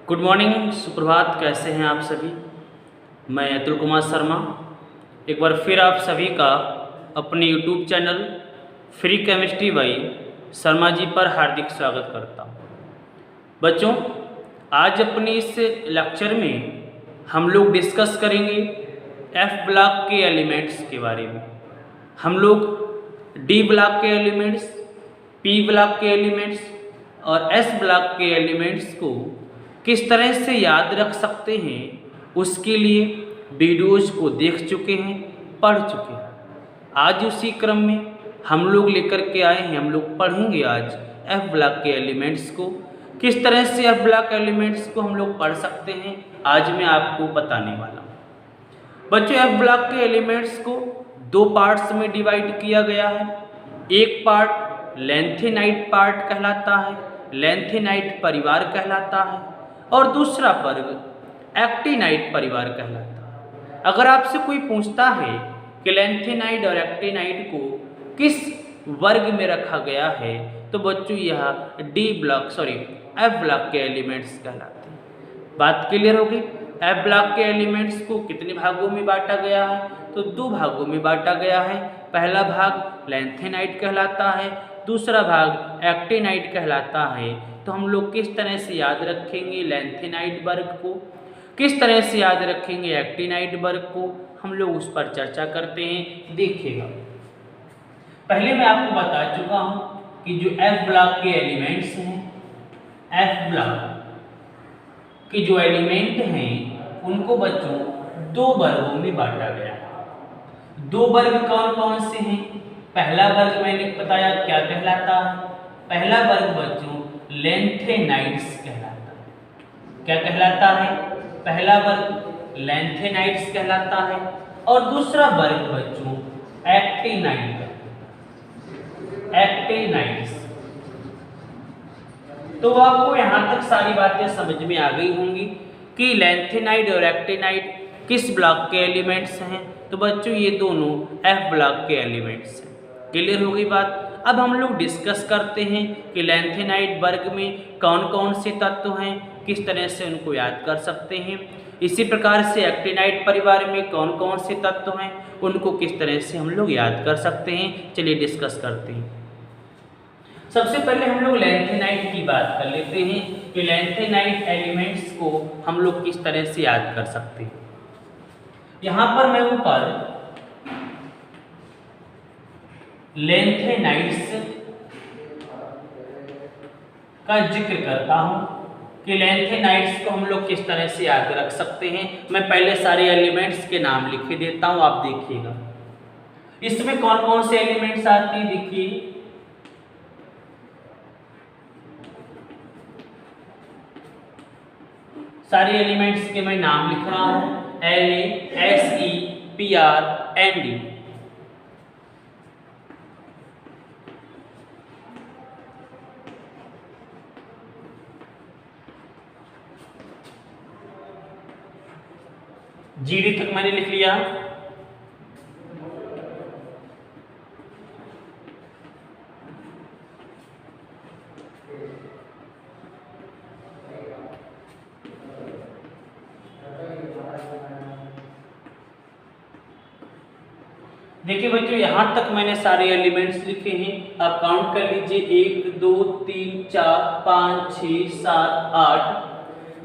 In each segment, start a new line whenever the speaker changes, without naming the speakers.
Good morning, सुप्रभात। कैसे हैं आप सभी। मैं अतुल कुमार शर्मा एक बार फिर आप सभी का अपने YouTube channel free chemistry by Sharma ji पर हार्दिक स्वागत करता हूं। बच्चों, आज अपने इस लेक्चर में हम लोग डिस्कस करेंगे एफ ब्लॉक के एलिमेंट्स के बारे में। हम लोग डी ब्लॉक के एलिमेंट्स, पी ब्लॉक के एलिमेंट्स और एस ब्लॉक के एलिमेंट्स को किस तरह से याद रख सकते हैं, उसके लिए वीडियोज़ को देख चुके हैं, पढ़ चुके हैं। आज उसी क्रम में हम लोग लेकर के आए हैं। हम लोग पढ़ेंगे आज एफ ब्लॉक के एलिमेंट्स को। किस तरह से एफ ब्लॉक एलिमेंट्स को हम लोग पढ़ सकते हैं, आज मैं आपको बताने वाला हूँ। बच्चों, एफ ब्लॉक के एलिमेंट्स को दो पार्ट्स में डिवाइड किया गया है। एक पार्ट लैंथेनाइड पार्ट कहलाता है, लैंथेनाइड परिवार कहलाता है, और दूसरा वर्ग एक्टिनाइड परिवार कहलाता है। अगर आपसे कोई पूछता है कि लैंथेनाइड और एक्टिनाइड को किस वर्ग में रखा गया है, तो बच्चों यह एफ ब्लॉक के एलिमेंट्स कहलाते हैं। बात क्लियर होगी। एफ ब्लॉक के एलिमेंट्स को कितने भागों में बांटा गया है, तो दो भागों में बांटा गया है। पहला भाग लैंथेनाइड कहलाता है, दूसरा भाग एक्टिनाइड कहलाता है। तो हम लोग किस तरह से याद रखेंगे लैंथेनाइड वर्ग को, किस तरह से याद रखेंगे एक्टिनाइड वर्ग को, हम लोग उस पर चर्चा करते हैं। देखिएगा, पहले मैं आपको बता चुका हूं कि जो एफ ब्लॉक के एलिमेंट्स हैं, एफ ब्लॉक के जो एलिमेंट हैं उनको बच्चों दो वर्गों में बांटा गया है। दो वर्ग कौन कौन से हैं? पहला वर्ग मैंने बताया क्या कहलाता है। पहला वर्ग बच्चों लैंथेनाइड्स कहलाता है। क्या कहलाता है? पहला वर्ग लैंथेनाइड्स कहलाता है और दूसरा वर्ग बच्चों एक्टिनाइड, एक्टिनाइड्स। तो आपको यहां तक सारी बातें समझ में आ गई होंगी कि लैंथेनाइड और एक्टिनाइड किस ब्लॉक के एलिमेंट्स हैं। तो बच्चों ये दोनों एफ ब्लॉक के एलिमेंट्स हैं। क्लियर हो गई बात। अब हम लोग डिस्कस करते हैं कि लैंथेनाइड वर्ग में कौन कौन से तत्व हैं, किस तरह से उनको याद कर सकते हैं। इसी प्रकार से एक्टिनाइड परिवार में कौन कौन से तत्व हैं, उनको किस तरह से हम लोग याद कर सकते हैं। चलिए डिस्कस करते हैं। सबसे पहले हम लोग लैंथेनाइड की बात कर लेते हैं कि लैंथेनाइड एलिमेंट्स को हम लोग किस तरह से याद कर सकते हैं। यहां पर मैं ऊपर लैंथेनाइड्स का जिक्र करता हूं कि लैंथेनाइड्स को हम लोग किस तरह से याद रख सकते हैं। मैं पहले सारे एलिमेंट्स के नाम लिख देता हूं, आप देखिएगा इसमें कौन कौन से एलिमेंट्स आते हैं। देखिए, सारे एलिमेंट्स के मैं नाम लिख रहा हूं, LASE PRND। GD तक मैंने लिख लिया। देखिए बच्चों, यहां तक मैंने सारे एलिमेंट्स लिखे हैं। आप काउंट कर लीजिए, 1 2 3 4 5 6 7 8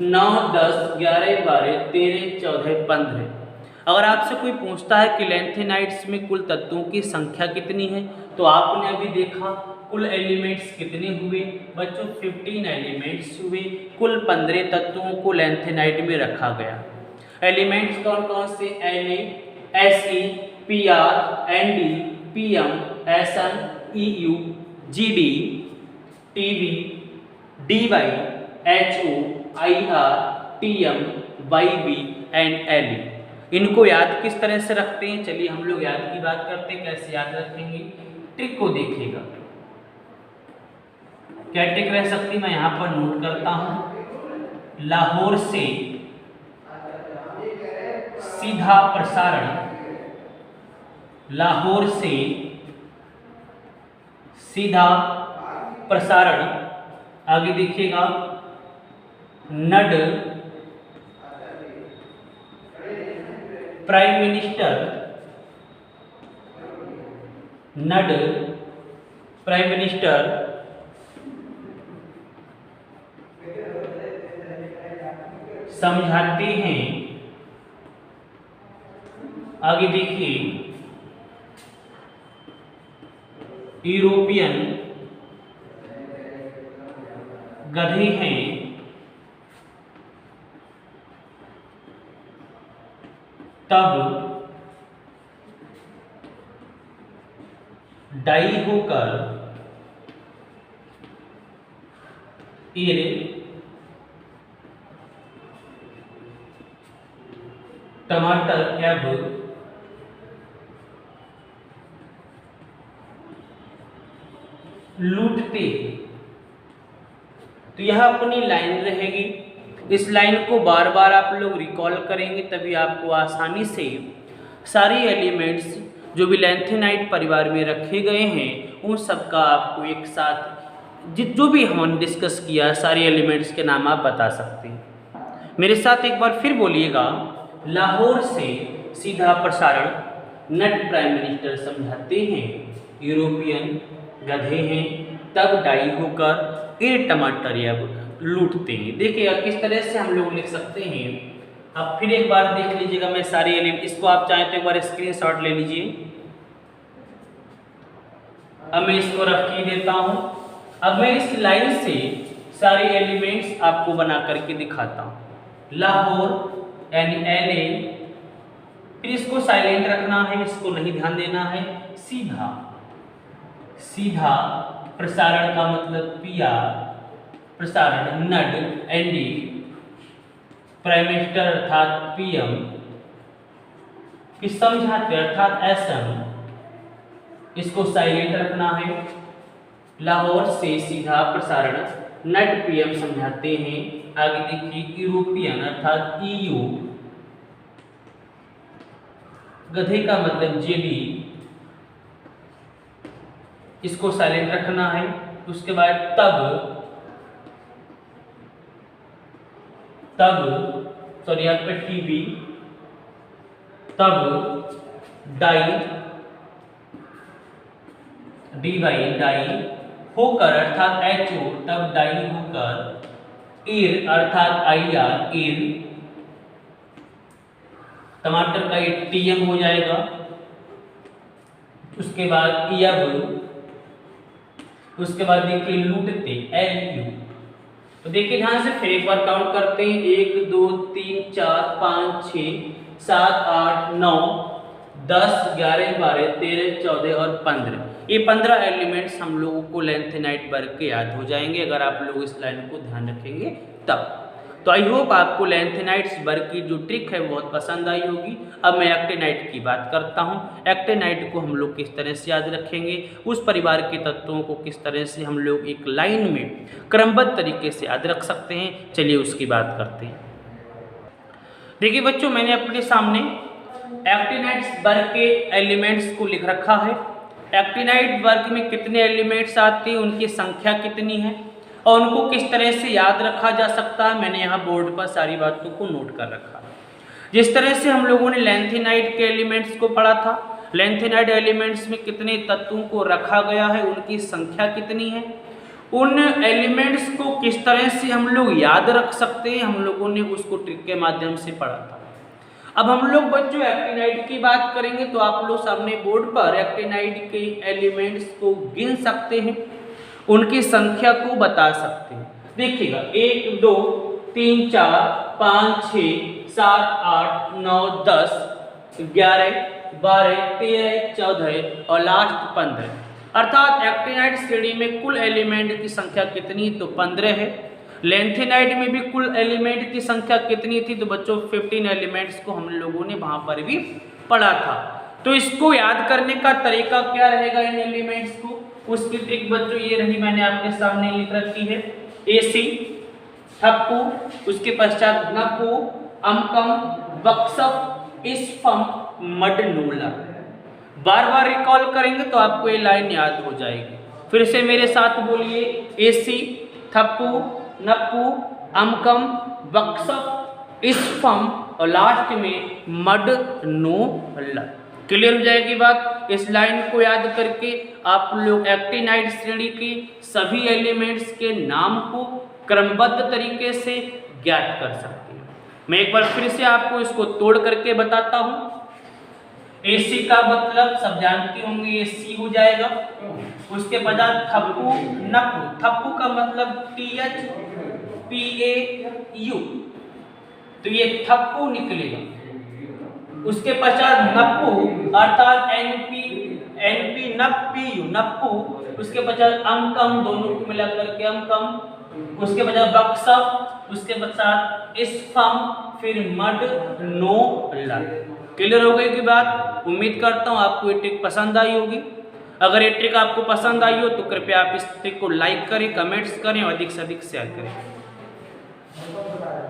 9 10 11 12 13 14 15। अगर आपसे कोई पूछता है कि लैंथेनाइड्स में कुल तत्वों की संख्या कितनी है, तो आपने अभी देखा कुल एलिमेंट्स कितने हुए बच्चों, 15 एलिमेंट्स हुए। कुल 15 तत्वों को लैंथेनाइड में रखा गया। एलिमेंट्स कौन कौन से? LASE PRND PM SN EU GD TB DY HO IR TM YB and LE। इनको याद किस तरह से रखते हैं, चलिए हम लोग याद की बात करते हैं। कैसे याद रखेंगे, ट्रिक को देखिएगा। क्या ट्रिक रह सकती है, मैं यहां पर नोट करता हूं। लाहौर से सीधा प्रसारण, लाहौर से सीधा प्रसारण। आगे देखिएगा, नड प्राइम मिनिस्टर, नड प्राइम मिनिस्टर समझाते हैं। आगे देखिए, यूरोपियन गधे हैं, तब डाई होकर इर टमाटर एब लूटते। तो यह अपनी लाइन रहेगी। इस लाइन को बार बार आप लोग रिकॉल करेंगे, तभी आपको आसानी से सारी एलिमेंट्स जो भी लैंथेनाइट परिवार में रखे गए हैं उन सब का आपको एक साथ जो भी हमने डिस्कस किया सारे एलिमेंट्स के नाम आप बता सकते हैं। मेरे साथ एक बार फिर बोलिएगा, लाहौर से सीधा प्रसारण नट प्राइम मिनिस्टर समझाते हैं, यूरोपियन गधे हैं, तब डाई होकर इर टमाटर या लूटते हैं। देखिएगा किस तरह से हम लोग लिख सकते हैं। अब फिर एक बार देख लीजिएगा, मैं सारे एलिमेंट, इसको आप चाहें तो एक बार स्क्रीनशॉट ले लीजिए। अब मैं इसको रख के देता हूं। अब मैं इस लाइन से सारे एलिमेंट्स आपको बना करके दिखाता हूं। लाहौर यानी LA, फिर इसको साइलेंट रखना है, इसको नहीं ध्यान देना है। सीधा, सीधा प्रसारण का मतलब PR, प्रसारण नड ND, प्राइम मिनिस्टर अर्थात PM, कि समझाते अर्थात SM, इसको साइलेंट रखना है। लाहौर से सीधा प्रसारण नट PM समझाते हैं। आगे देखिए, यूरोपियन अर्थात EU, गधे का मतलब JD, इसको साइलेंट रखना है। उसके बाद तब सॉरी यहाँ पे TB, तब डाई, DY डाई होकर अर्थात HO, तब डाई होकर इर अर्थात IR इर, टमाटर का ये TM हो जाएगा। उसके बाद यब, उसके बाद देखिए लूटते LU। तो देखिए ध्यान से फिर एक बार काउंट करते हैं, 1 2 3 4 5 6 7 8 9 10 11 12 13 14 और 15। ये 15 एलिमेंट्स हम लोगों को लैंथेनाइट वर्ग के याद हो जाएंगे अगर आप लोग इस लाइन को ध्यान रखेंगे तब। तो आई होप आपको लैंथेनाइट्स वर्ग की जो ट्रिक है बहुत पसंद आई होगी। अब मैं एक्टिनाइट की बात करता हूँ। एक्टिनाइट को हम लोग किस तरह से याद रखेंगे, उस परिवार के तत्वों को किस तरह से हम लोग एक लाइन में क्रमबद्ध तरीके से याद रख सकते हैं, चलिए उसकी बात करते हैं। देखिए बच्चों, मैंने अपने सामने एक्टिनाइट्स वर्ग के एलिमेंट्स को लिख रखा है। एक्टिनाइट वर्ग में कितने एलिमेंट्स आते हैं, उनकी संख्या कितनी है और उनको किस तरह से याद रखा जा सकता है, मैंने यहाँ बोर्ड पर सारी बातों को नोट कर रखा है। जिस तरह से हम लोगों ने लैंथेनाइट के एलिमेंट्स को पढ़ा था, लैंथेनाइट एलिमेंट्स में कितने तत्वों को रखा गया है, उनकी संख्या कितनी है, उन एलिमेंट्स को किस तरह से हम लोग याद रख सकते हैं, हम लोगों ने उसको ट्रिक के माध्यम से पढ़ा था। अब हम लोग बच्चों एक्टिनाइट की बात करेंगे तो आप लोग सामने बोर्ड पर एक्टिनाइट के एलिमेंट्स को गिन सकते हैं, उनकी संख्या को बता सकते हैं। देखिएगा 1 2 3 4 5 6 7 8 9 10 11 12 13 14 और लास्ट 15। अर्थात एक्टिनाइट श्रेणी में कुल एलिमेंट की संख्या कितनी, तो 15 है। लैंथेनाइट में भी कुल एलिमेंट की संख्या कितनी थी, तो बच्चों 15 एलिमेंट्स को हम लोगों ने वहां पर भी पढ़ा था। तो इसको याद करने का तरीका क्या रहेगा इन एलिमेंट्स को, उसकी ट्रिक बच्चों ये रही, मैंने आपके सामने लिख रखी है। AC, ठप्पू, उसके पश्चात नप्पू, अमकम, बक्सफ, इस्फम, मडनूला। बार बार रिकॉल करेंगे तो आपको ये लाइन याद हो जाएगी। फिर से मेरे साथ बोलिए, AC, ठप्पू, नप्पू, अमकम, बक्सफ, इस्फम और लास्ट में मड, नो, ल। क्लियर हो जाएगी बात। इस लाइन को याद करके आप लोग एक्टिनाइड श्रेणी के सभी एलिमेंट्स के नाम को क्रमबद्ध तरीके से ज्ञात कर सकते हैं। मैं एक बार फिर से आपको इसको तोड़ करके बताता हूं। AC का मतलब सब जानते होंगे, ये C हो जाएगा। उसके बाद थप्पू, नप्पू, थप्पू का मतलब THPAU, तो ये थप्पू निकलेगा। उसके पश्चात नप्पू अर्थात NP नप्पू, नप्पू। उसके पश्चात अमकम, दोनों को मिला करके अमकम। उसके पश्चात बक्सफ, उसके पश्चात इस्फम, फिर मड, नो, ल। क्लियर हो गई की बात। उम्मीद करता हूँ आपको ये ट्रिक पसंद आई होगी। अगर ये ट्रिक आपको पसंद आई हो तो कृपया आप इस ट्रिक को लाइक करें, कमेंट्स करें और अधिक से अधिक शेयर करें।